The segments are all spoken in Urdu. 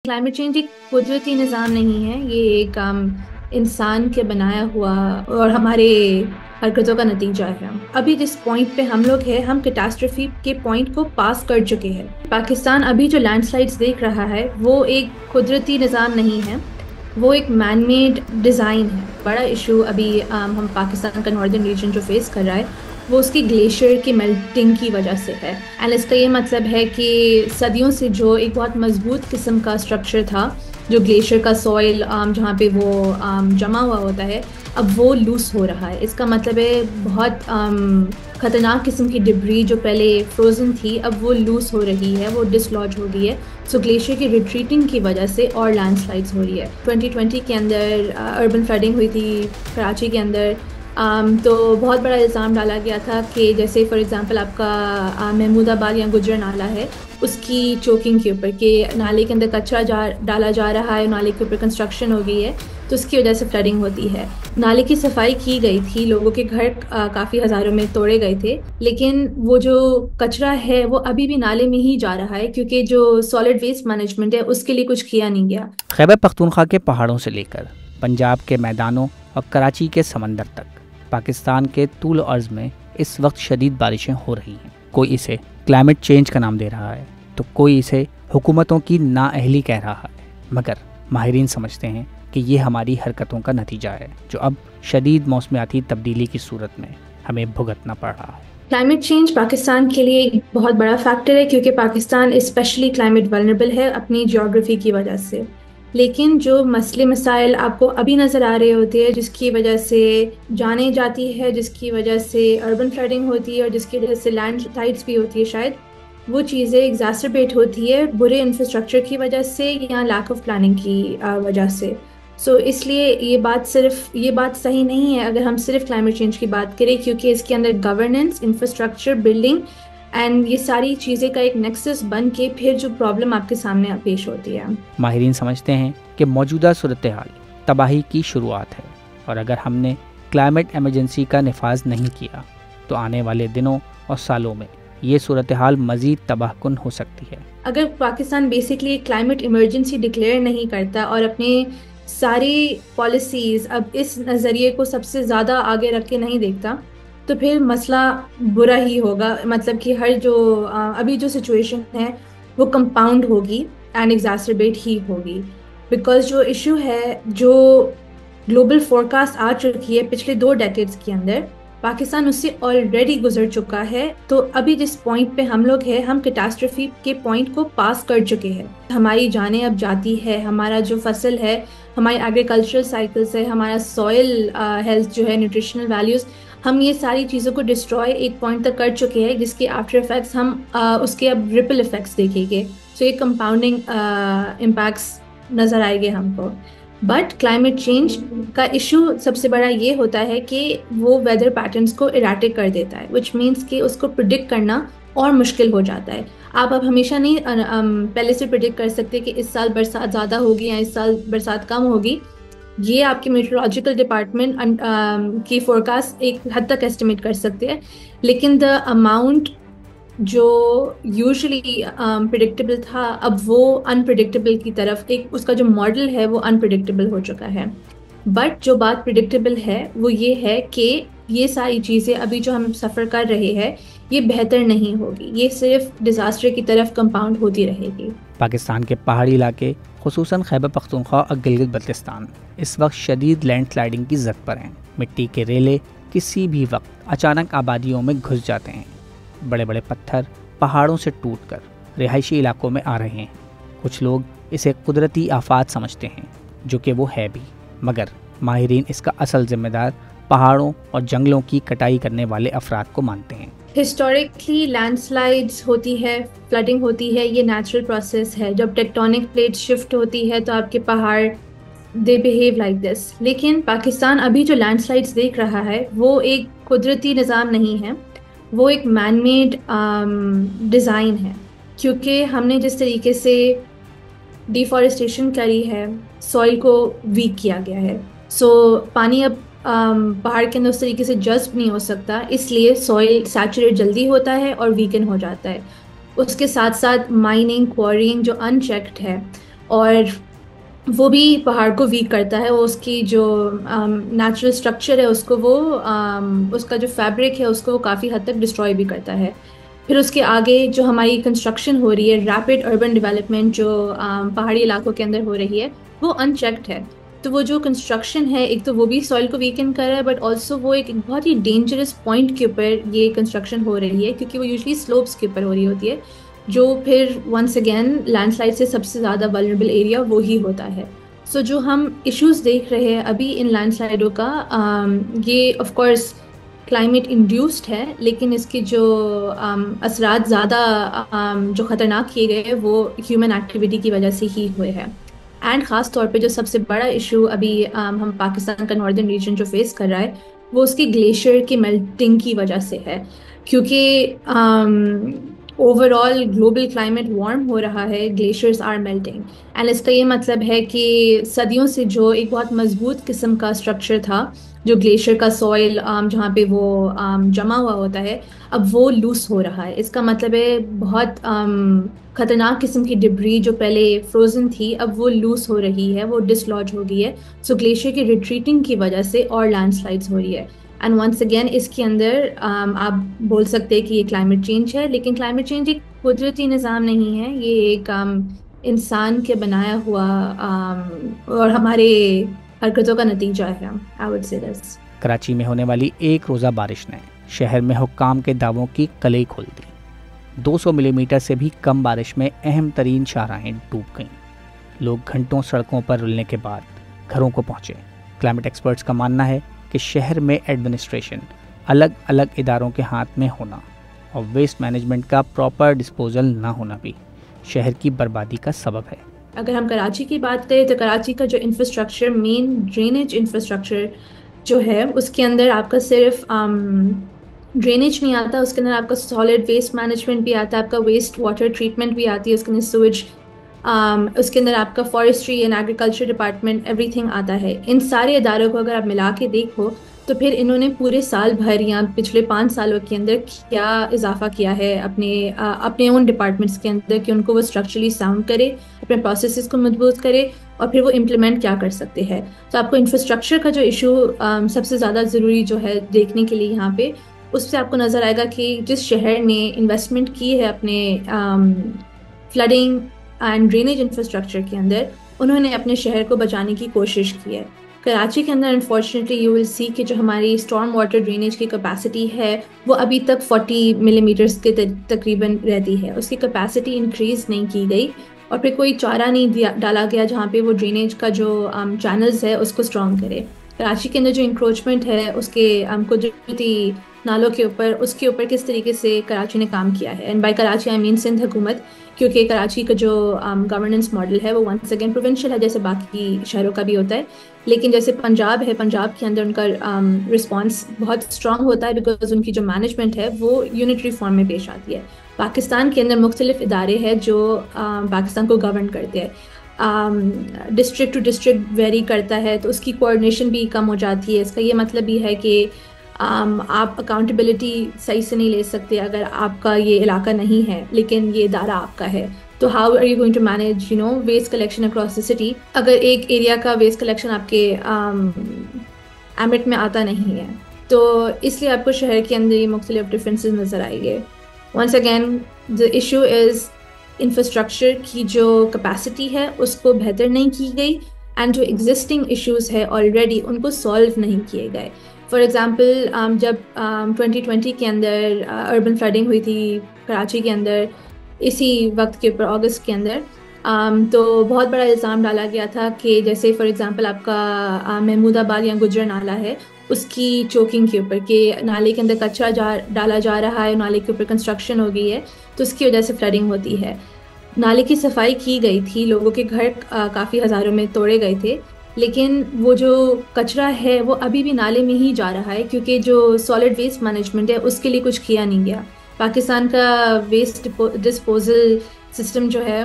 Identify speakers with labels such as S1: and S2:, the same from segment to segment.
S1: کلائمیٹ چینج ایک قدرتی نظام نہیں ہے، یہ ایک انسان کے بنایا ہوا اور ہمارے حرکتوں کا نتیجہ ہے۔ ابھی جس پوائنٹ پہ ہم لوگ ہیں، ہم کیٹاسٹرفی کے پوائنٹ کو پاس کر چکے ہیں۔ پاکستان ابھی جو لینڈ سلائڈز دیکھ رہا ہے وہ ایک قدرتی نظام نہیں ہے، وہ ایک مین میڈ ڈیزائن ہے۔ بڑا ایشو ابھی ہم پاکستان کا ناردرن ریجن جو فیس کر رہا ہے وہ اس کی گلیشیئر کی میلٹنگ کی وجہ سے ہے، اینڈ اس کا یہ مطلب ہے کہ صدیوں سے جو ایک بہت مضبوط قسم کا اسٹرکچر تھا، جو گلیشیئر کا سوئل جہاں پہ وہ جمع ہوا ہوتا ہے، اب وہ لوس ہو رہا ہے۔ اس کا مطلب ہے بہت خطرناک قسم کی ڈبری جو پہلے فروزن تھی اب وہ لوس ہو رہی ہے، وہ ڈسلوج ہو گئی ہے۔ سو گلیشیئر کی ریٹریٹنگ کی وجہ سے اور لینڈ سلائڈز ہو رہی ہے۔ 2020 کے اندر اربن فلڈنگ ہوئی تھی کراچی کے اندر، تو بہت بڑا الزام ڈالا گیا تھا کہ جیسے فار ایگزامپل آپ کا محمود آباد یا گجر نالہ ہے، اس کی چوکنگ کے اوپر کہ نالے کے اندر کچرا ڈالا جا رہا ہے، نالے کے اوپر کنسٹرکشن ہو گئی ہے تو اس کی وجہ سے فلڈنگ ہوتی ہے۔ نالے کی صفائی کی گئی تھی، لوگوں کے گھر کافی ہزاروں میں توڑے گئے تھے، لیکن وہ جو کچرا ہے وہ ابھی بھی نالے میں ہی جا رہا ہے کیونکہ جو سالڈ ویسٹ مینجمنٹ ہے اس کے لیے کچھ کیا نہیں گیا۔
S2: خیبر پختونخوا کے پہاڑوں سے لے کر پنجاب کے میدانوں اور کراچی کے سمندر تک پاکستان کے طول و عرض میں اس وقت شدید بارشیں ہو رہی ہیں۔ کوئی اسے کلائمیٹ چینج کا نام دے رہا ہے تو کوئی اسے حکومتوں کی نااہلی کہہ رہا ہے، مگر ماہرین سمجھتے ہیں کہ یہ ہماری حرکتوں کا نتیجہ ہے جو اب شدید موسمیاتی تبدیلی کی صورت میں ہمیں بھگتنا پڑ رہا ہے۔
S1: کلائمیٹ چینج پاکستان کے لیے ایک بہت بڑا فیکٹر ہے کیونکہ پاکستان اسپیشلی کلائمیٹ ولنریبل ہے اپنی جیوگرافی کی وجہ سے، لیکن جو مسئلے مسائل آپ کو ابھی نظر آ رہے ہوتے ہیں جس کی وجہ سے جانیں جاتی ہے، جس کی وجہ سے اربن فلڈنگ ہوتی ہے اور جس کی وجہ سے لینڈ سلائڈز بھی ہوتی ہے، شاید وہ چیزیں ایگزاسربیٹ ہوتی ہے برے انفراسٹرکچر کی وجہ سے یا لیک آف پلاننگ کی وجہ سے۔ سو اس لیے یہ بات صحیح نہیں ہے اگر ہم صرف کلائمیٹ چینج کی بات کریں، کیونکہ اس کے اندر گورننس، انفراسٹرکچر، بلڈنگ اینڈ یہ ساری چیزیں کا ایک نیکسس بن کے پھر جو پرابلم آپ کے سامنے پیش ہوتی ہے۔
S2: ماہرین سمجھتے ہیں کہ موجودہ صورتحال تباہی کی شروعات ہے، اور اگر ہم نے کلائمیٹ ایمرجنسی کا نفاذ نہیں کیا تو آنے والے دنوں اور سالوں میں یہ صورتحال مزید تباہ کن ہو سکتی ہے۔
S1: اگر Pakistan basically climate emergency declare نہیں کرتا اور اپنے ساری پالیسیز اب اس نظریے کو سب سے زیادہ آگے رکھ کے نہیں دیکھتا تو پھر مسئلہ برا ہی ہوگا، مطلب کہ ہر جو ابھی جو سچویشن ہے وہ کمپاؤنڈ ہوگی اینڈ ایگزاسربیٹ ہی ہوگی، بیکاز جو ایشو ہے، جو گلوبل فورکاسٹ آ چکی ہے پچھلے 2 ڈیکیڈز کے اندر، پاکستان اس سے آلریڈی گزر چکا ہے۔ تو ابھی جس پوائنٹ پہ ہم لوگ ہیں، ہم کیٹاسٹرفی کے پوائنٹ کو پاس کر چکے ہیں۔ ہماری جانیں اب جاتی ہے، ہمارا جو فصل ہے، ہماری ایگریکلچرل سائیکلس ہے، ہمارا سوئل ہیلتھ جو ہے، نیوٹریشنل ویلیوز، ہم یہ ساری چیزوں کو ڈسٹروائے ایک پوائنٹ تک کر چکے ہیں جس کے آفٹر افیکٹس ہم اس کے اب ریپل افیکٹس دیکھیں گے۔ سو یہ کمپاؤنڈنگ امپیکٹس نظر آئے گے ہم کو۔ بٹ کلائمیٹ چینج کا ایشو سب سے بڑا یہ ہوتا ہے کہ وہ ویدر پیٹرنس کو ایراٹک کر دیتا ہے، وچ مینس کہ اس کو پریڈکٹ کرنا اور مشکل ہو جاتا ہے۔ آپ اب ہمیشہ نہیں پہلے سے پریڈکٹ کر سکتے کہ اس سال برسات زیادہ ہوگی یا اس سال برسات کم ہوگی۔ یہ آپ کے میٹرولوجیکل ڈپارٹمنٹ کی فورکاسٹ ایک حد تک ایسٹیمیٹ کر سکتے ہیں، لیکن دا اماؤنٹ جو یوزلی پریڈکٹیبل تھا اب وہ انپریڈکٹیبل کی طرف، ایک اس کا جو ماڈل ہے وہ انپریڈکٹیبل ہو چکا ہے۔ بٹ جو بات پریڈکٹیبل ہے وہ یہ ہے کہ یہ ساری چیزیں ابھی جو ہم سفر کر رہے ہیں یہ بہتر نہیں ہوگی، یہ صرف ڈیزاسٹر کی طرف کمپاؤنڈ ہوتی رہے گی۔
S2: پاکستان کے پہاڑی علاقے خصوصاً خیبر پختونخوا اور گلگت بلتستان اس وقت شدید لینڈ سلائڈنگ کی زد پر ہیں۔ مٹی کے ریلے کسی بھی وقت اچانک آبادیوں میں گھس جاتے ہیں، بڑے بڑے پتھر پہاڑوں سے ٹوٹ کر رہائشی علاقوں میں آ رہے ہیں۔ کچھ لوگ اسے قدرتی آفات سمجھتے ہیں، جو کہ وہ ہے بھی، مگر ماہرین اس کا اصل ذمہ دار پہاڑوں اور جنگلوں کی کٹائی کرنے والے افراد کو مانتے ہیں۔
S1: ہسٹوریکلی لینڈ سلائڈز ہوتی ہے، فلڈنگ ہوتی ہے، یہ نیچرل پروسیس ہے۔ جب ٹیکٹونک پلیٹ شفٹ ہوتی ہے تو آپ کے پہاڑ دے بہیو لائک دس، لیکن پاکستان ابھی جو لینڈ سلائڈز دیکھ رہا ہے وہ ایک قدرتی نظام نہیں ہے، وہ ایک مین میڈ ڈیزائن ہے، کیونکہ ہم نے جس طریقے سے ڈیفارسٹیشن کری ہے، سوئل کو ویک کیا گیا ہے، سو پانی اب پہاڑ کے اندر اس طریقے سے جذب نہیں ہو سکتا، اس لیے سوئل سیچوریٹ جلدی ہوتا ہے اور ویکن ہو جاتا ہے۔ اس کے ساتھ ساتھ مائننگ، کوارینگ جو ان چیکڈ ہے، اور وہ بھی پہاڑ کو ویک کرتا ہے. وہ اس کی جو نیچرل اسٹرکچر ہے اس کو وہ اس کا جو فیبرک ہے اس کو وہ کافی حد تک ڈسٹروائے بھی کرتا ہے. پھر اس کے آگے جو ہماری کنسٹرکشن ہو رہی ہے، ریپڈ اربن ڈیولپمنٹ جو پہاڑی علاقوں کے اندر ہو رہی ہے، وہ ان چیکڈ ہے. تو وہ جو کنسٹرکشن ہے، ایک تو وہ بھی سوئل کو ویکن کر رہا ہے، بٹ آلسو وہ ایک بہت ہی ڈینجرس پوائنٹ کے اوپر یہ کنسٹرکشن ہو رہی ہے، کیونکہ وہ یوزلی سلوپس کے اوپر ہو رہی ہوتی ہے، جو پھر ونس اگین لینڈ سلائڈ سے سب سے زیادہ ولنریبل ایریا وہی ہوتا ہے. سو جو ہم ایشوز دیکھ رہے ہیں ابھی ان لینڈ سلائڈوں کا، یہ آف کورس کلائمیٹ انڈیوسڈ ہے، لیکن اس کے جو اثرات زیادہ جو خطرناک کیے گئے ہیں وہ ہیومن ایکٹیویٹی کی وجہ سے ہی ہوئے ہیں. اینڈ خاص طور پہ جو سب سے بڑا ایشو ابھی ہم پاکستان کا ناردرن ریجن جو فیس کر رہا ہے وہ اس کی گلیشیئر کی میلٹنگ کی وجہ سے ہے، کیونکہ overall global climate warm ہو رہا ہے، گلیشیئرز آر میلٹنگ. اینڈ اس کا یہ مطلب ہے کہ صدیوں سے جو ایک بہت مضبوط قسم کا اسٹرکچر تھا، جو گلیشیئر کا سوئل جہاں پہ وہ جمع ہوا ہوتا ہے، اب وہ لوس ہو رہا ہے. اس کا مطلب ہے بہت خطرناک قسم کی ڈبری جو پہلے فروزن تھی اب وہ لوس ہو رہی ہے، وہ ڈسلوج ہو گئی ہے. سو گلیشیئر کی ریٹریٹنگ کی وجہ سے اور لینڈ سلائڈس ہو رہی ہے. اینڈ ونس اگین اس کے اندر آپ بول سکتے ہیں کہ یہ کلائمیٹ چینج ہے، لیکن کلائمیٹ چینج ایک قدرتی نظام نہیں ہے، یہ ایک انسان کے بنایا ہوا اور ہمارے حرکتوں کا نتیجہ ہے. I would say this.
S2: Karachi میں ہونے والی ایک روزہ بارش نے شہر میں حکام کے دعووں کی کلئی کھول دی. 200 ملی میٹر سے بھی کم بارش میں اہم ترین شاہراہیں ڈوب گئیں. لوگ گھنٹوں سڑکوں پر رلنے کے بعد گھروں کو پہنچے. کلائمیٹ ایکسپرٹس کا ماننا ہے کہ شہر میں ایڈمنسٹریشن الگ الگ اداروں کے ہاتھ میں ہونا اور ویسٹ مینجمنٹ کا پراپر ڈسپوزل نہ ہونا بھی شہر کی بربادی کا سبب ہے.
S1: اگر ہم کراچی کی بات کریں تو کراچی کا جو انفراسٹرکچر، مین ڈرینیج انفراسٹرکچر جو ہے، اس کے اندر آپ کا صرف ڈرینیج نہیں آتا، اس کے اندر آپ کا سالڈ ویسٹ مینجمنٹ بھی آتا ہے، آپ کا ویسٹ واٹر ٹریٹمنٹ بھی آتی ہے، اس کے اندر سویج، اس کے اندر آپ کا forestry and agriculture department, every thing آتا ہے. ان سارے اداروں کو اگر آپ ملا کے دیکھو تو پھر انہوں نے پورے سال بھر یا پچھلے 5 سالوں کے اندر کیا اضافہ کیا ہے اپنے اون ڈپارٹمنٹس کے اندر کہ ان کو وہ اسٹرکچرلی ساؤنڈ کرے، اپنے پروسیسز کو مضبوط کرے اور پھر وہ امپلیمنٹ کیا کر سکتے ہیں. تو آپ کو انفراسٹرکچر کا جو ایشو سب سے زیادہ ضروری جو ہے دیکھنے کے لیے یہاں پہ، اس سے آپ کو نظر آئے گا کہ جس شہر نے انویسٹمنٹ کی ہے اپنے فلڈنگ اینڈ ڈرینیج انفراسٹرکچر کے اندر، انہوں نے اپنے شہر کو بچانے کی کوشش کی ہے. کراچی کے اندر انفارچونیٹلی یو ول سی کہ جو ہماری اسٹارم واٹر ڈرینیج کی کیپیسٹی ہے وہ ابھی تک 40 ملی میٹرس کے تقریباً رہتی ہے. اس کی کیپیسٹی انکریز نہیں کی گئی اور پھر کوئی چارہ نہیں ڈالا گیا جہاں پہ وہ ڈرینیج کا جو چینلز ہے اس کو اسٹرانگ کرے. کراچی کے اندر جو انکروچمنٹ ہے اس کے قدرتی نالوں کے اوپر، اس کے اوپر کس طریقے سے کراچی نے کام کیا ہے. اینڈ بائی کراچی آئی مین سندھ حکومت، کیونکہ کراچی کا جو گورننس ماڈل ہے وہ ونس اگین پروونشل ہے جیسے باقی شہروں کا بھی ہوتا ہے، لیکن جیسے پنجاب ہے، پنجاب کے اندر ان کا رسپانس بہت اسٹرانگ ہوتا ہے بیکاز ان کی جو مینجمنٹ ہے وہ یونٹری فارم میں پیش آتی ہے. پاکستان کے اندر مختلف ادارے ہیں جو پاکستان کو گورن کرتے ہیں، ڈسٹرکٹ ٹو ڈسٹرکٹ ویری کرتا ہے، تو اس کی کوآرڈینیشن بھی کم ہو جاتی ہے. اس کا یہ مطلب بھی ہے کہ آپ اکاؤنٹیبلٹی صحیح سے نہیں لے سکتے اگر آپ کا یہ علاقہ نہیں ہے لیکن یہ ادارہ آپ کا ہے. تو how are you going to manage waste collection across the city اگر ایک ایریا کا ویسٹ کلیکشن آپ کے ایمٹ میں آتا نہیں ہے. تو اس لیے آپ کو شہر کے اندر یہ مختلف ڈفرینسز نظر آئیں گے. Once again the issue is infrastructure کی جو کیپیسٹی ہے اس کو بہتر نہیں کی گئی، اینڈ جو ایگزسٹنگ ایشوز ہے آلریڈی ان کو سالو نہیں کیے گئے. فار ایگزامپل جب 2020 کے اندر اربن فلڈنگ ہوئی تھی کراچی کے اندر، اسی وقت کے اوپر اگست کے اندر، تو بہت بڑا الزام ڈالا گیا تھا کہ جیسے فار ایگزامپل آپ کا محمود آباد یا گجر نالہ ہے، اس کی چوکنگ کے اوپر کہ نالے کے اندر کچرا ڈالا جا رہا ہے، نالے کے اوپر کنسٹرکشن ہو گئی ہے تو اس کی وجہ سے فلڈنگ ہوتی ہے. نالے کی صفائی کی گئی تھی، لوگوں کے گھر کافی ہزاروں میں توڑے گئے تھے، لیکن وہ جو کچرا ہے وہ ابھی بھی نالے میں ہی جا رہا ہے کیونکہ جو سالڈ ویسٹ مینجمنٹ ہے اس کے لیے کچھ کیا نہیں گیا. پاکستان کا ویسٹ ڈسپوزل سسٹم جو ہے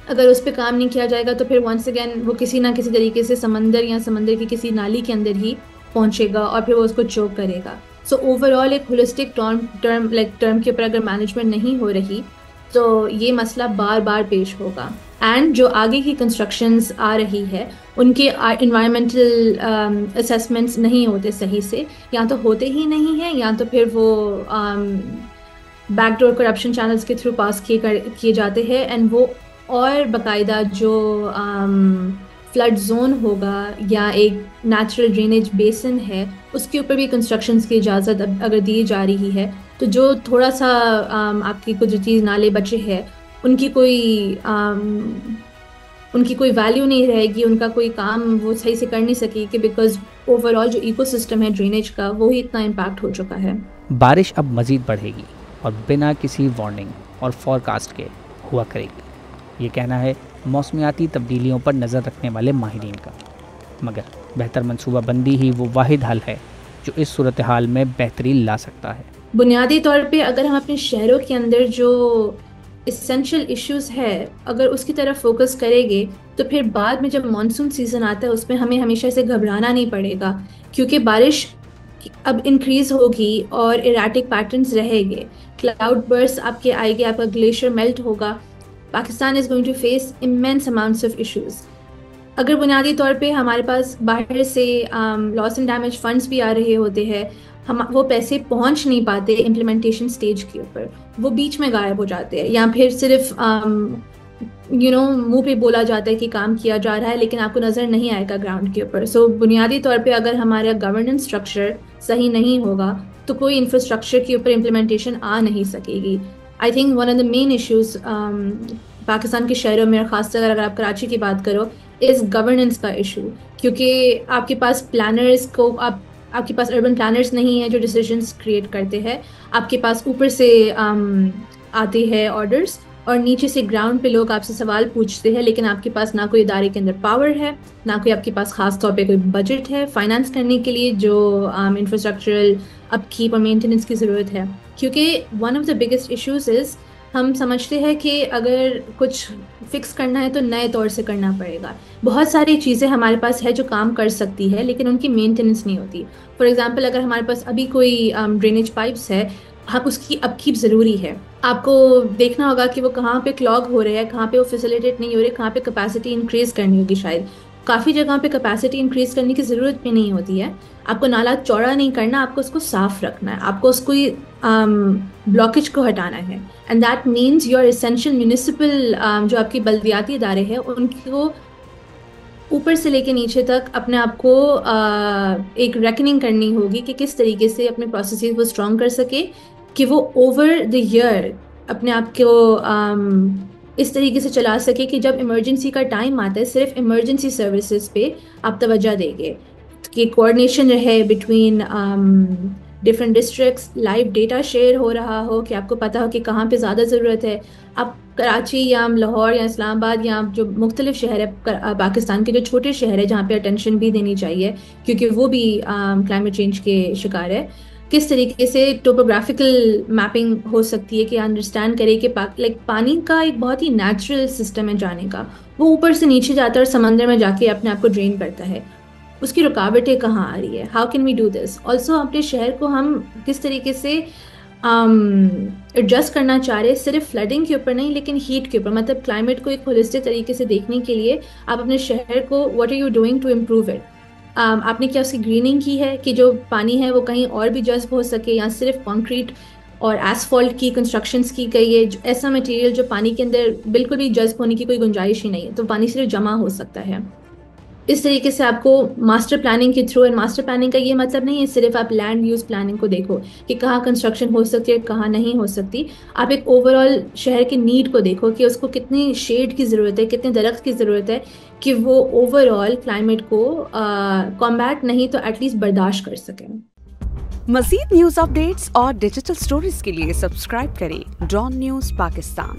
S1: اگر اس پہ کام نہیں کیا جائے گا تو پھر ونس اگین وہ کسی نہ کسی طریقے سے سمندر یا سمندر کی کسی نالی کے اندر ہی پہنچے گا اور پھر وہ اس کو چوک کرے گا. سو اوور آل ایک ہولسٹک ٹرم کے اوپر اگر مینجمنٹ نہیں ہو رہی تو یہ مسئلہ بار بار پیش ہوگا. اینڈ جو آگے کی کنسٹرکشنز آ رہی ہے ان کے انوائرمنٹل اسیسمنٹس نہیں ہوتے صحیح سے، یا تو ہوتے ہی نہیں ہیں یا تو پھر وہ بیک ڈور کرپشن چینلز کے تھرو پاس کیے جاتے ہیں، اینڈ وہ اور باقاعدہ جو فلڈ زون ہوگا یا ایک نیچرل ڈرینیج بیسن ہے اس کے اوپر بھی کنسٹرکشنز کی اجازت اگر دی جا رہی ہے تو جو تھوڑا سا آپ کی قدرتی نالے بچے ہیں ان کی کوئی ویلیو نہیں رہے گی، ان کا کوئی کام وہ صحیح سے کر نہیں سکے گی، بیکاز اوور آل جو ایکو سسٹم ہے ڈرینیج کا وہی اتنا امپیکٹ ہو چکا ہے۔
S2: بارش اب مزید بڑھے گی اور بنا کسی وارننگ اور فور کاسٹ کے ہوا کرے گی، یہ کہنا ہے موسمیاتی تبدیلیوں پر نظر رکھنے والے ماہرین کا، مگر بہتر منصوبہ بندی ہی وہ واحد حل ہے جو اس صورتحال میں بہتری لا سکتا ہے۔
S1: بنیادی طور پہ اگر ہم اپنے شہروں کے اندر جو اسینشیل ایشوز ہے اگر اس کی طرف فوکس کریں گے تو پھر بعد میں جب مانسون سیزن آتا ہے اس میں ہمیں ہمیشہ سے گھبرانا نہیں پڑے گا، کیونکہ بارش اب انکریز ہوگی اور ایراٹک پیٹرنز رہے گے، کلاؤڈ برس آپ کے آئے گے، آپ کا گلیشیئر میلٹ ہوگا، Pakistan is going to face immense amounts of issues. اگر بنیادی طور پہ ہمارے پاس باہر سے لاس اینڈ ڈیمیج فنڈس بھی آ رہے ہوتے ہیں، وہ پیسے پہنچ نہیں پاتے امپلیمنٹیشن سٹیج کے اوپر، وہ بیچ میں غائب ہو جاتے ہیں، یا پھر صرف منہ پہ بولا جاتا ہے کہ کام کیا جا رہا ہے لیکن آپ کو نظر نہیں آئے گا گراؤنڈ کے اوپر۔ سو بنیادی طور پہ اگر ہمارا گورننس اسٹرکچر صحیح نہیں ہوگا تو کوئی انفراسٹرکچر کے اوپر امپلیمنٹیشن آ نہیں سکے گی۔ I think one of the main issues Pakistan کے شہروں میں، اور خاص طور اگر آپ کراچی کی بات کرو، از گورننس کا ایشو، کیونکہ آپ کے پاس پلانرز کو آپ کے پاس اربن پلانرز نہیں ہیں جو ڈیسیجنس کریٹ کرتے ہیں، آپ کے پاس اوپر سے آتے ہیں آرڈرز اور نیچے سے گراؤنڈ پہ لوگ آپ سے سوال پوچھتے ہیں، لیکن آپ کے پاس نہ کوئی ادارے کے اندر پاور ہے، نہ کوئی آپ کے پاس خاص طور پہ کوئی بجٹ ہے فائنانس کرنے کے لیے جو انفراسٹرکچرل اپ کیپ اور مینٹیننس کی ضرورت ہے۔ کیونکہ one of the biggest issues is ہم سمجھتے ہیں کہ اگر کچھ فکس کرنا ہے تو نئے طور سے کرنا پڑے گا۔ بہت ساری چیزیں ہمارے پاس ہے جو کام کر سکتی ہے لیکن ان کی مینٹیننس نہیں ہوتی۔ فار ایگزامپل اگر ہمارے پاس ابھی کوئی ڈرینیج پائپس ہے، اس کی اپ کیپ ضروری ہے، آپ کو دیکھنا ہوگا کہ وہ کہاں پہ کلاگ ہو رہے ہیں، کہاں پہ وہ فیسیلیٹیٹ نہیں ہو رہے، کہاں پہ کیپیسٹی انکریز کرنی ہوگی، شاید کافی جگہ پہ کیپیسٹی انکریز کرنے کی ضرورت بھی نہیں ہوتی ہے، آپ کو نالا چوڑا نہیں کرنا، آپ کو اس کو صاف رکھنا ہے، آپ کو اس کو بلاکیج کو ہٹانا ہے، and that means your essential municipal جو آپ کی بلدیاتی ادارے ہیں ان کو اوپر سے لے کے نیچے تک اپنے آپ کو ایک ریکننگ کرنی ہوگی کہ کس طریقے سے اپنے پروسیسز وہ اسٹرانگ کر سکے کہ وہ اوور دا ایئر اپنے آپ کو اس طریقے سے چلا سکے کہ جب ایمرجنسی کا ٹائم آتا ہے صرف ایمرجنسی سروسز پہ آپ توجہ دیں گے، کہ کوآرڈینیشن رہے between different districts, live data share ہو رہا ہو کہ آپ کو پتہ ہو کہ کہاں پہ زیادہ ضرورت ہے۔ اب کراچی یا لاہور یا اسلام آباد یا جو مختلف شہر ہے پاکستان کے، جو چھوٹے شہر ہے جہاں پہ اٹینشن بھی دینی چاہیے کیونکہ وہ بھی کلائمیٹ چینج کے شکار ہے، کس طریقے سے ٹوپوگرافیکل میپنگ ہو سکتی ہے کہ انڈرسٹینڈ کرے کہ پانی کا ایک بہت ہی نیچرل سسٹم ہے جانے کا، وہ اوپر سے نیچے جاتا ہے اور سمندر میں جا کے اپنے آپ کو ڈرین کرتا ہے، اس کی رکاوٹیں کہاں آ رہی ہے، how can we do this. Also اپنے شہر کو ہم کس طریقے سے ایڈجسٹ کرنا چاہ رہے، صرف فلڈنگ کے اوپر نہیں لیکن ہیٹ کے اوپر، مطلب کلائمیٹ کو ایک ہولسٹک طریقے سے دیکھنے کے لیے آپ اپنے شہر کو what are you doing to improve it, آپ نے کیا اس کی گریننگ کی ہے کہ جو پانی ہے وہ کہیں اور بھی جذب ہو سکے، یا صرف کانکریٹ اور ایسفالٹ کی کنسٹرکشنز کی گئی ہے ایسا مٹیریل جو پانی کے اندر بالکل بھی جذب ہونے کی کوئی گنجائش ہی نہیں ہے، تو پانی صرف جمع ہو سکتا ہے۔ اس طریقے سے آپ کو ماسٹر پلاننگ کے تھرو، اینڈ ماسٹر پلاننگ کا یہ مطلب نہیں ہے صرف آپ لینڈ یوز پلاننگ کو دیکھو کہ کہاں کنسٹرکشن ہو سکتی ہے کہاں نہیں ہو سکتی، آپ ایک اوور آل شہر کی نیڈ کو دیکھو کہ اس کو کتنی شیڈ کی ضرورت ہے، کتنے درخت کی ضرورت ہے کہ وہ اوور آل کلائمیٹ کو کمبیٹ نہیں تو ایٹ لیسٹ برداشت کر سکیں۔
S3: مزید نیوز اپڈیٹس اور ڈیجیٹل سٹوریز کے لیے سبسکرائب کریں ڈان نیوز پاکستان۔